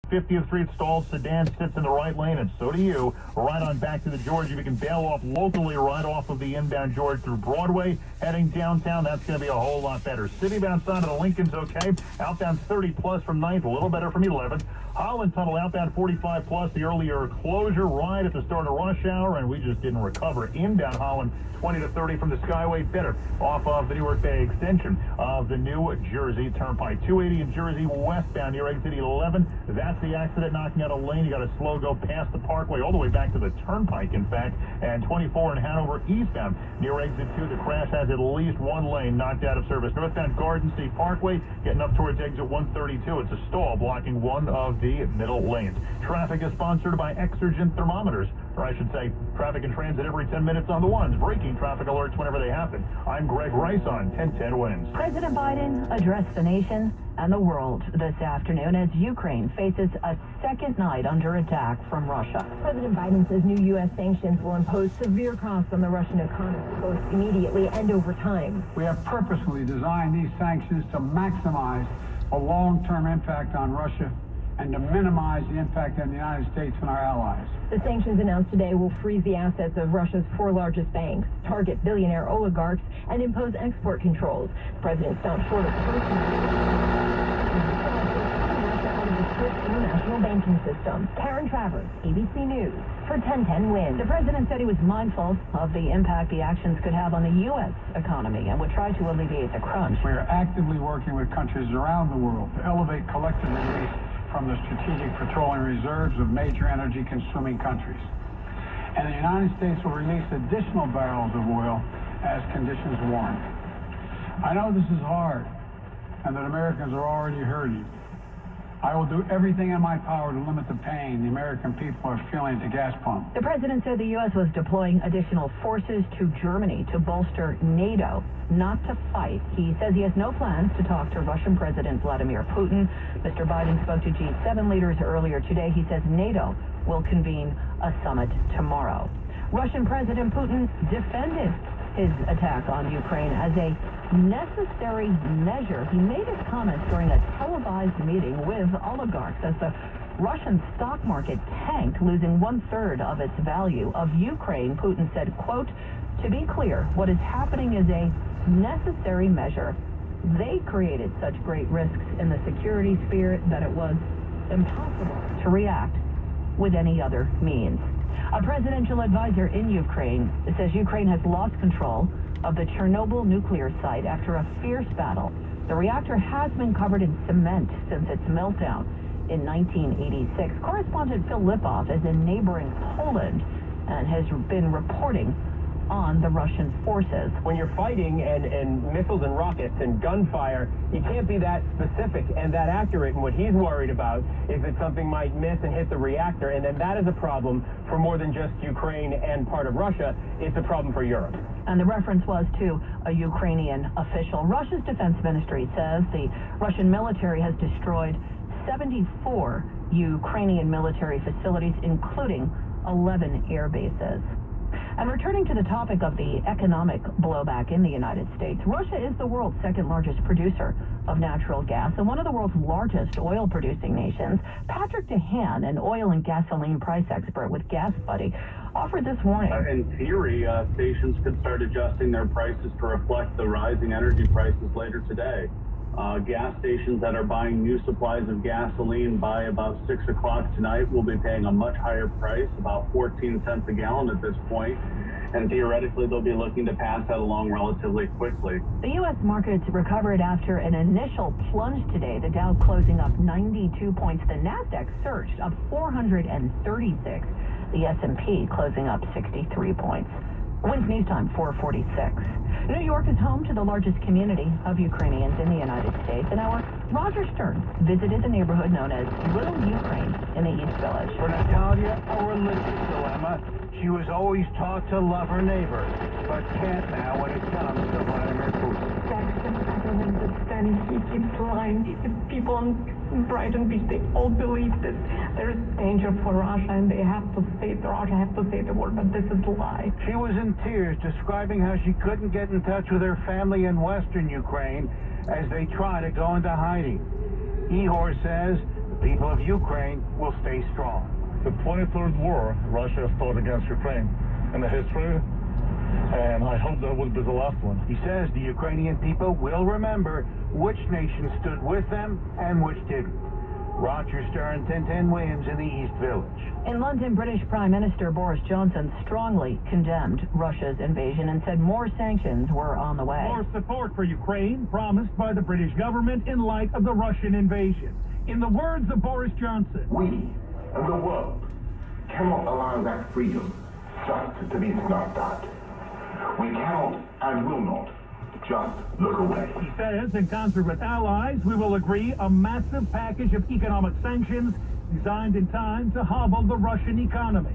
50th Street stalled sedan sits in the right lane, and so do you. Right on back to the George. You can bail off locally right off of the inbound George through Broadway, heading downtown. That's going to be a whole lot better. Citybound side of the Lincoln's okay. Outbound 30 plus from 9th, a little better from 11th. Holland Tunnel outbound 45 plus, the earlier closure right at the start of rush hour, and we just didn't recover. Inbound Holland 20 to 30 from the Skyway, better off of the Newark Bay extension of the New Jersey Turnpike. 280 in Jersey westbound near exit 11. That's the accident knocking out a lane. You got to slow go past the Parkway all the way back to the Turnpike, in fact. And 24 in Hanover eastbound near exit 2. The crash has at least one lane knocked out of service. Northbound Garden State Parkway getting up towards exit 132. It's a stall blocking one of the middle lanes. Traffic is sponsored by Exergent Thermometers, or I should say traffic and transit every 10 minutes on the ones, breaking traffic alerts whenever they happen. I'm Greg Rice on 1010 Wins. President Biden addressed the nation and the world this afternoon as Ukraine faces a second night under attack from Russia. President Biden says new U.S. sanctions will impose severe costs on the Russian economy, both immediately and over time. We have purposefully designed these sanctions to maximize the long-term impact on Russia and to minimize the impact on the United States and our allies. The sanctions announced today will freeze the assets of Russia's 4 largest banks, target billionaire oligarchs, and impose export controls. The president stopped short of international banking system. Karen Travers, ABC News, for 1010 Wins. The president said he was mindful of the impact the actions could have on the U.S. economy and would try to alleviate the crunch. We are actively working with countries around the world to elevate collective relief from the strategic petroleum reserves of major energy-consuming countries. And the United States will release additional barrels of oil as conditions warrant. I know this is hard, and that Americans are already hurting. I will do everything in my power to limit the pain the American people are feeling at the gas pump. The president said the U.S. was deploying additional forces to Germany to bolster NATO, not to fight. He says he has no plans to talk to Russian President Vladimir Putin. Mr. Biden spoke to G7 leaders earlier today. He says NATO will convene a summit tomorrow. Russian President Putin defended his attack on Ukraine as a necessary measure. He made his comments during a televised meeting with oligarchs as the Russian stock market tanked, losing 1/3 of its value. Of Ukraine, Putin said, quote, "To be clear, what is happening is a necessary measure. They created such great risks in the security sphere that it was impossible to react with any other means." A presidential advisor in Ukraine says Ukraine has lost control of the Chernobyl nuclear site after a fierce battle. The reactor has been covered in cement since its meltdown in 1986. Correspondent Phil Lipoff is in neighboring Poland and has been reporting on the Russian forces. When you're fighting and missiles and rockets and gunfire, you can't be that specific and that accurate. And what he's worried about is that something might miss and hit the reactor, and then that is a problem for more than just Ukraine and part of Russia. It's a problem for Europe. And the reference was to a Ukrainian official. Russia's defense ministry says the Russian military has destroyed 74 Ukrainian military facilities, including 11 air bases. And returning to the topic of the economic blowback in the United States, Russia is the world's second largest producer of natural gas and one of the world's largest oil-producing nations. Patrick DeHaan, an oil and gasoline price expert with Gas Buddy, offered this warning. In theory, stations could start adjusting their prices to reflect the rising energy prices later today. Gas stations that are buying new supplies of gasoline by about 6 o'clock tonight will be paying a much higher price, about 14 cents a gallon at this point, and theoretically they'll be looking to pass that along relatively quickly. The U.S. markets recovered after an initial plunge today, the Dow closing up 92 points. The NASDAQ surged up 436. The S&P closing up 63 points. Wins News Time, 4:46. New York is home to the largest community of Ukrainians in the United States, and our Roger Stern visited the neighborhood known as Little Ukraine in the East Village. For Natalia, a religious dilemma. She was always taught to love her neighbor, but can't now when it comes to Vladimir Putin. He keeps lying. People in Brighton Beach, they all believe that there is danger for Russia and they have to say, Russia have to say the word, but this is a lie. She was in tears, describing how she couldn't get in touch with her family in western Ukraine as they try to go into hiding. Ihor says people of Ukraine will stay strong. The 23rd war Russia has fought against Ukraine in the history, and I hope that will be the last one. He says the Ukrainian people will remember which nation stood with them and which didn't. Roger Stern, 1010 Williams in the East Village. In London, British Prime Minister Boris Johnson strongly condemned Russia's invasion and said more sanctions were on the way. More support for Ukraine promised by the British government in light of the Russian invasion. In the words of Boris Johnson, we and the world cannot allow that freedom just to be snuffed at. We cannot and will not just look away. He says, in concert with allies, we will agree a massive package of economic sanctions designed in time to hobble the Russian economy.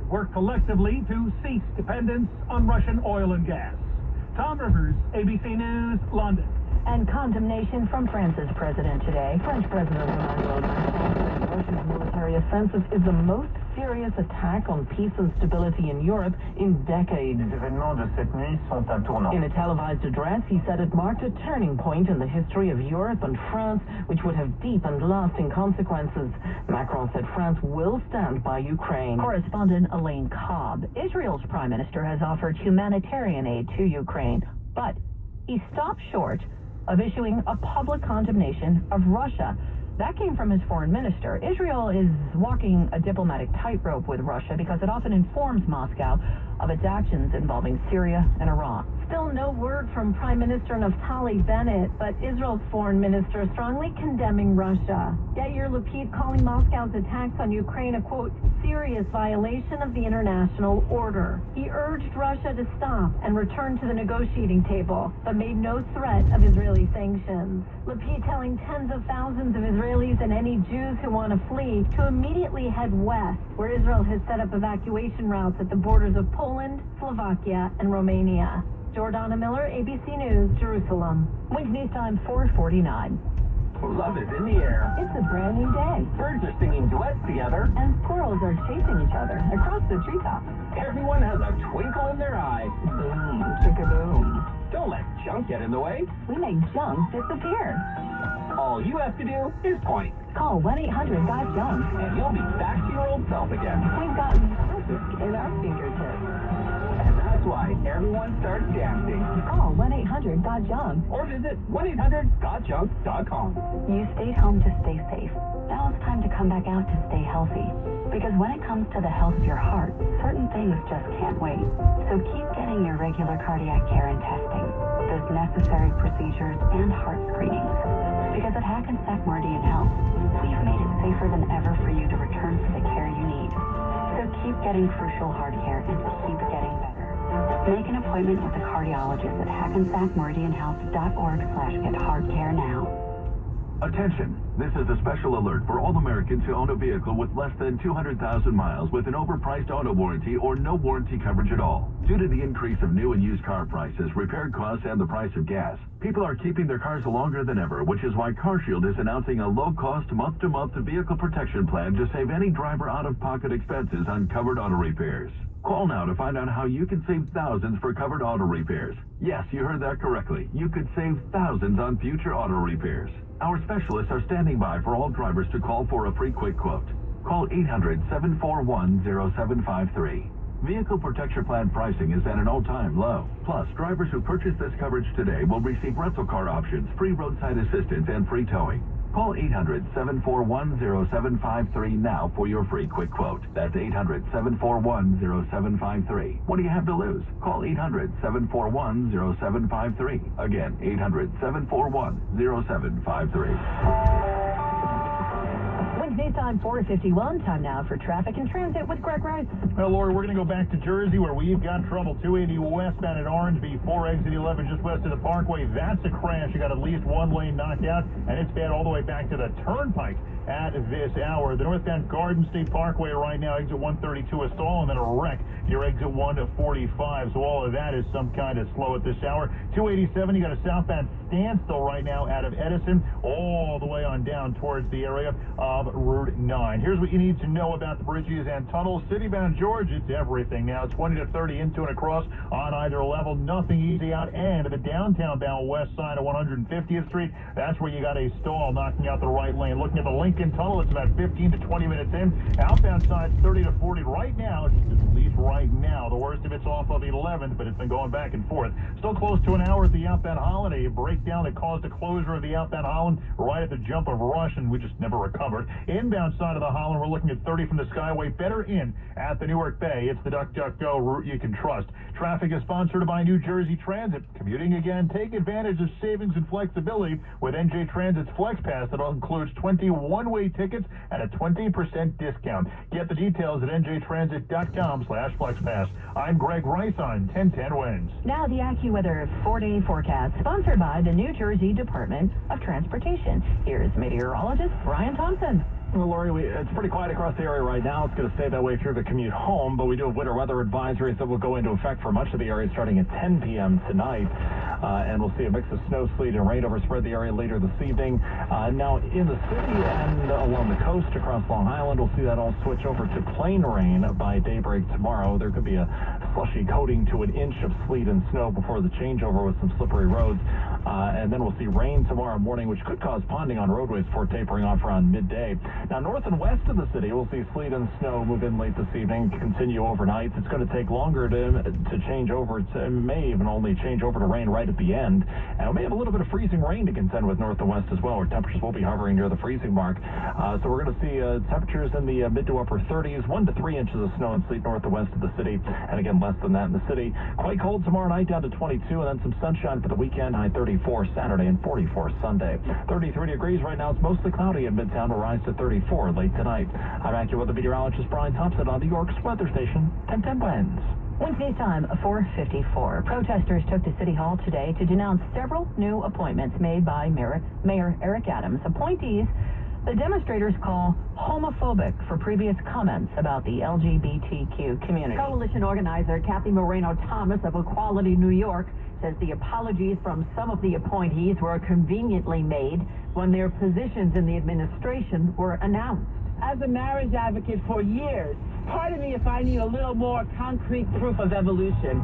Work collectively to cease dependence on Russian oil and gas. Tom Rivers, ABC News, London. And condemnation from France's president today. French President Emmanuel Macron said Russia's military offensive is the most serious attack on peace and stability in Europe in decades. Les événements de cette nuit sont un tournant. In a televised address, he said it marked a turning point in the history of Europe and France, which would have deep and lasting consequences. Macron said France will stand by Ukraine. Correspondent Elaine Cove. Israel's prime minister has offered humanitarian aid to Ukraine, but he stopped short of issuing a public condemnation of Russia. That came from his foreign minister. Israel is walking a diplomatic tightrope with Russia because it often informs Moscow of its actions involving Syria and Iran. Still no word from Prime Minister Naftali Bennett, but Israel's foreign minister strongly condemning Russia. Yair Lapid calling Moscow's attacks on Ukraine a, quote, serious violation of the international order. He urged Russia to stop and return to the negotiating table, but made no threat of Israeli sanctions. Lapid telling tens of thousands of Israelis and any Jews who want to flee to immediately head west, where Israel has set up evacuation routes at the borders of Poland, Slovakia, and Romania. Jordana Miller, ABC News, Jerusalem. Wednesday time, 4:49. Love is in the air. It's a brand new day, Birds are singing duets together. and squirrels are chasing each other across the treetops. Everyone has a twinkle in their eye. Boom, chicka-boom. Don't let junk get in the way. We make junk disappear. All you have to do is point, Call 1-800-GOT-JUNK. and you'll be back to your old self again. We've got magic in our fingertips. And that's why everyone starts dancing. Call 1-800-GOT-JUNK. Or visit 1-800-GOTJUNK.com. You stayed home to stay safe. Now it's time to come back out to stay healthy. Because when it comes to the health of your heart, certain things just can't wait. So keep getting your regular cardiac care and testing, those necessary procedures and heart screenings. Because at Hackensack Meridian Health, we've made it safer than ever for you to return for the care you need. So keep getting crucial heart care and keep getting better. Make an appointment with a cardiologist at hackensackmeridianhealth.org/get-heart-care-now. Attention! This is a special alert for all Americans who own a vehicle with less than 200,000 miles with an overpriced auto warranty or no warranty coverage at all. Due to the increase of new and used car prices, repair costs, and the price of gas, people are keeping their cars longer than ever, which is why CarShield is announcing a low-cost month-to-month vehicle protection plan to save any driver out-of-pocket expenses on covered auto repairs. Call now to find out how you can save thousands for covered auto repairs. Yes, you heard that correctly. You could save thousands on future auto repairs. Our specialists are standing by for all drivers to call for a free quick quote. Call 800-741-0753. Vehicle protection plan pricing is at an all-time low. Plus, drivers who purchase this coverage today will receive rental car options, free roadside assistance, and free towing. Call 800-741-0753 now for your free quick quote. That's 800-741-0753. What do you have to lose? Call 800-741-0753. Again, 800-741-0753. Wednesday time, 4:51. Time now for traffic and transit with Greg Rice. Well, Lori, we're going to go back to Jersey where we've got trouble. 280 westbound at Orange before exit 11 just west of the Parkway. That's a crash. You got at least one lane knocked out, and it's bad all the way back to the Turnpike at this hour. The northbound Garden State Parkway right now, exit 132 a stall, and then a wreck near exit 145. So all of that is some kind of slow at this hour. 287, you got a southbound standstill right now out of Edison all the way on down towards the area of Route 9. Here's what you need to know about the bridges and tunnels. Citybound George, it's everything now. 20 to 30 into and across on either level. Nothing easy out. And the downtown bound west side of 150th Street, that's where you got a stall knocking out the right lane. Looking at the Lincoln Lincoln Tunnel. It's about 15 to 20 minutes in. Outbound side 30 to 40 right now. It's at least right now. The worst of it's off of 11th, but it's been going back and forth. Still close to an hour at the outbound Holland. A breakdown that caused the closure of the outbound Holland right at the jump of Rush, and we just never recovered. Inbound side of the Holland, we're looking at 30 from the Skyway. Better in at the Newark Bay. It's the DuckDuckGo route you can trust. Traffic is sponsored by New Jersey Transit. Commuting again, take advantage of savings and flexibility with NJ Transit's FlexPass that includes 20 one-way tickets at a 20% discount. Get the details at njtransit.com/FlexPass. I'm Greg Rice on 1010 Wins. Now the AccuWeather 4-day forecast, sponsored by the New Jersey Department of Transportation. Here's meteorologist Brian Thompson. Well, Lori, it's pretty quiet across the area right now. It's going to stay that way through the commute home, but we do have winter weather advisories that will go into effect for much of the area starting at 10 p.m. tonight. And we'll see a mix of snow, sleet, and rain overspread the area later this evening. Now, in the city and along the coast across Long Island, we'll see that all switch over to plain rain by daybreak tomorrow. There could be a slushy coating to an inch of sleet and snow before the changeover with some slippery roads. And then we'll see rain tomorrow morning, which could cause ponding on roadways before tapering off around midday. Now, north and west of the city, we'll see sleet and snow move in late this evening, continue overnight. It's going to take longer to change over. It may even only change over to rain right at the end. And we may have a little bit of freezing rain to contend with north and west as well, where temperatures will be hovering near the freezing mark. So we're going to see temperatures in the mid to upper 30s, 1 to 3 inches of snow and sleet north and west of the city. And again, less than that in the city. Quite cold tomorrow night, down to 22, and then some sunshine for the weekend, high 34 Saturday and 44 Sunday. 33 degrees right now. It's mostly cloudy in Midtown. Will rise to 34 late tonight. I'm AccuWeather meteorologist Brian Thompson on New York's weather station, 1010 Wins. Wednesday's time, 4:54. Protesters took to City Hall today to denounce several new appointments made by Mayor Eric Adams, appointees the demonstrators call homophobic for previous comments about the LGBTQ community. Coalition organizer Kathy Moreno-Thomas of Equality New York says the apologies from some of the appointees were conveniently made when their positions in the administration were announced. As a marriage advocate for years, pardon me if I need a little more concrete proof of evolution.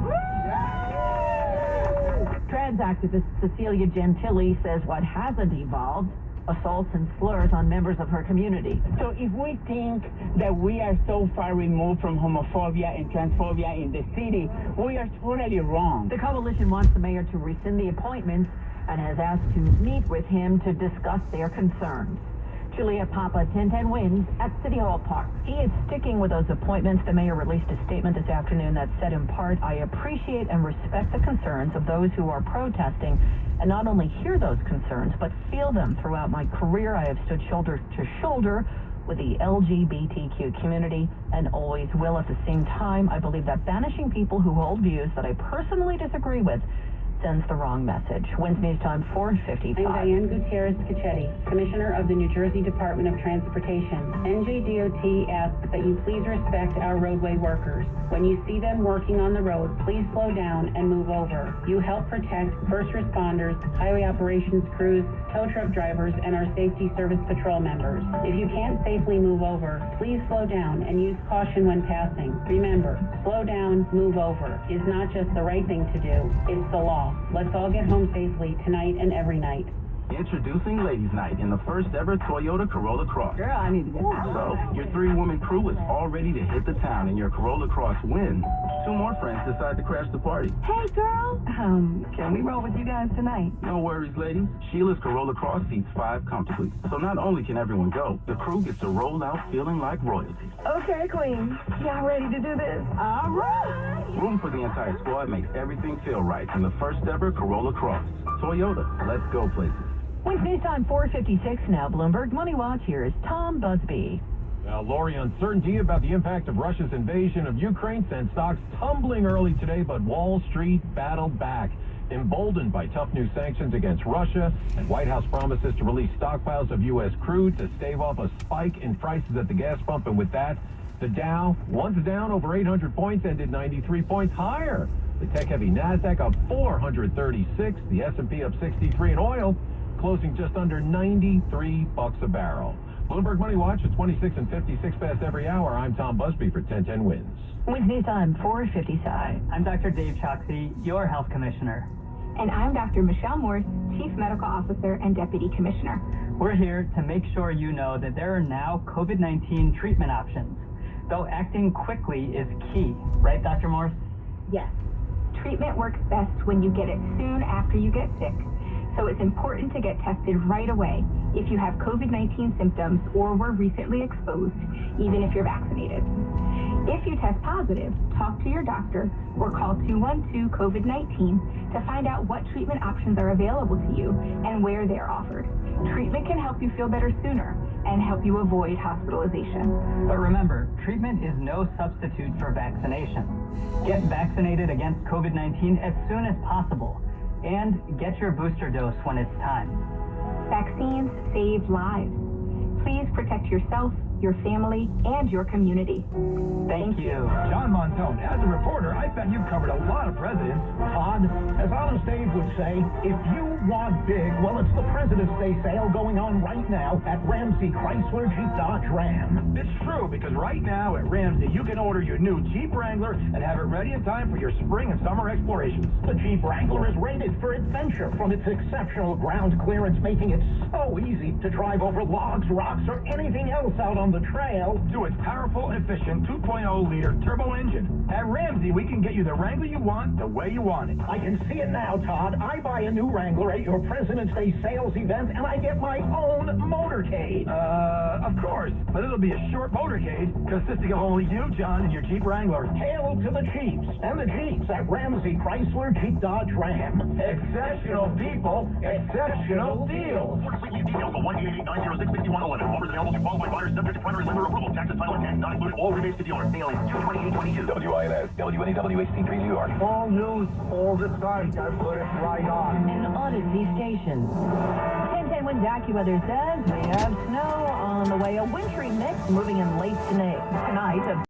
Trans activist Cecilia Gentili says what hasn't evolved, assaults and slurs on members of her community. So if we think that we are so far removed from homophobia and transphobia in the city, we are totally wrong. The coalition wants the mayor to rescind the appointments and has asked to meet with him to discuss their concerns. Juliet Papa, 1010 Wins at City Hall Park. He is sticking with those appointments. The mayor released a statement this afternoon that said in part, I appreciate and respect the concerns of those who are protesting and not only hear those concerns, but feel them. Throughout my career, I have stood shoulder to shoulder with the LGBTQ community and always will. At the same time, I believe that banishing people who hold views that I personally disagree with sends the wrong message. Wednesday's time, 4:55. I'm Diane Gutierrez-Cachetti, Commissioner of the New Jersey Department of Transportation. NJDOT asks that you please respect our roadway workers. When you see them working on the road, please slow down and move over. You help protect first responders, highway operations crews, tow truck drivers, and our safety service patrol members. If you can't safely move over, please slow down and use caution when passing. Remember, slow down, move over is not just the right thing to do, it's the law. Let's all get home safely tonight and every night. Introducing Ladies Night in the first ever Toyota Corolla Cross. Girl, I need to get that. So, your 3-woman crew is all ready to hit the town in your Corolla Cross win. 2 more friends decide to crash the party. Hey, girl. Can we roll with you guys tonight? No worries, ladies. Sheila's Corolla Cross seats 5 comfortably. So not only can everyone go, the crew gets to roll out feeling like royalty. Okay, Queen. Y'all ready to do this? All right. Room for the entire squad makes everything feel right in the first ever Corolla Cross. Toyota, let's go places. Wednesday's time, 4:56 now. Bloomberg Money Watch. Here is Tom Busby. Now, Lori, uncertainty about the impact of Russia's invasion of Ukraine sent stocks tumbling early today, but Wall Street battled back, emboldened by tough new sanctions against Russia and White House promises to release stockpiles of U.S. crude to stave off a spike in prices at the gas pump. And with that, the Dow, once down over 800 points, ended 93 points higher. The tech-heavy NASDAQ up 436, the S&P up 63, and oil closing just under $93 a barrel. Bloomberg Money Watch at 26 and 56 past every hour. I'm Tom Busby for 1010 Wins. Wednesday time, 4:55. I'm Dr. Dave Choksi, your health commissioner. And I'm Dr. Michelle Morse, Chief Medical Officer and Deputy Commissioner. We're here to make sure you know that there are now COVID-19 treatment options, though acting quickly is key. Right, Dr. Morse? Yes. Treatment works best when you get it soon after you get sick. So it's important to get tested right away if you have COVID-19 symptoms or were recently exposed, even if you're vaccinated. If you test positive, talk to your doctor or call 212-COVID-19 to find out what treatment options are available to you and where they're offered. Treatment can help you feel better sooner and help you avoid hospitalization. But remember, treatment is no substitute for vaccination. Get vaccinated against COVID-19 as soon as possible and get your booster dose when it's time. Vaccines save lives. Please protect yourself, your family, and your community. Thank you. John Montone, as a reporter, I bet you've covered a lot of presidents. Todd, as Honest Dave would say, if you want big, well, it's the President's Day sale going on right now at Ramsey Chrysler Jeep Dodge Ram. It's true, because right now at Ramsey, you can order your new Jeep Wrangler and have it ready in time for your spring and summer explorations. The Jeep Wrangler is rated for adventure from its exceptional ground clearance, making it so easy to drive over logs, rocks, or anything else out on the trail, to its powerful and efficient 2.0-liter turbo engine. At Ramsey, we can get you the Wrangler you want the way you want it. I can see it now, Todd. I buy a new Wrangler at your President's Day sales event, and I get my own motorcade. Of course, but it'll be a short motorcade consisting of only you, John, and your Jeep Wrangler. Hail to the Jeeps and the Jeeps at Ramsey Chrysler Jeep Dodge Ram. Exceptional people, exceptional deals. Details of 1-888-906-6111. Offers available to qualified buyers subject to primary lender approval. Taxes, title, and tax not included. All rebates to dealer. Sale is 2/28/22. WINS, WNEWHC3 New York. All news, all the time. I put it right on. An Odyssey station. 1010 Wind AccuWeather says we have snow on the way. A wintry mix moving in late tonight.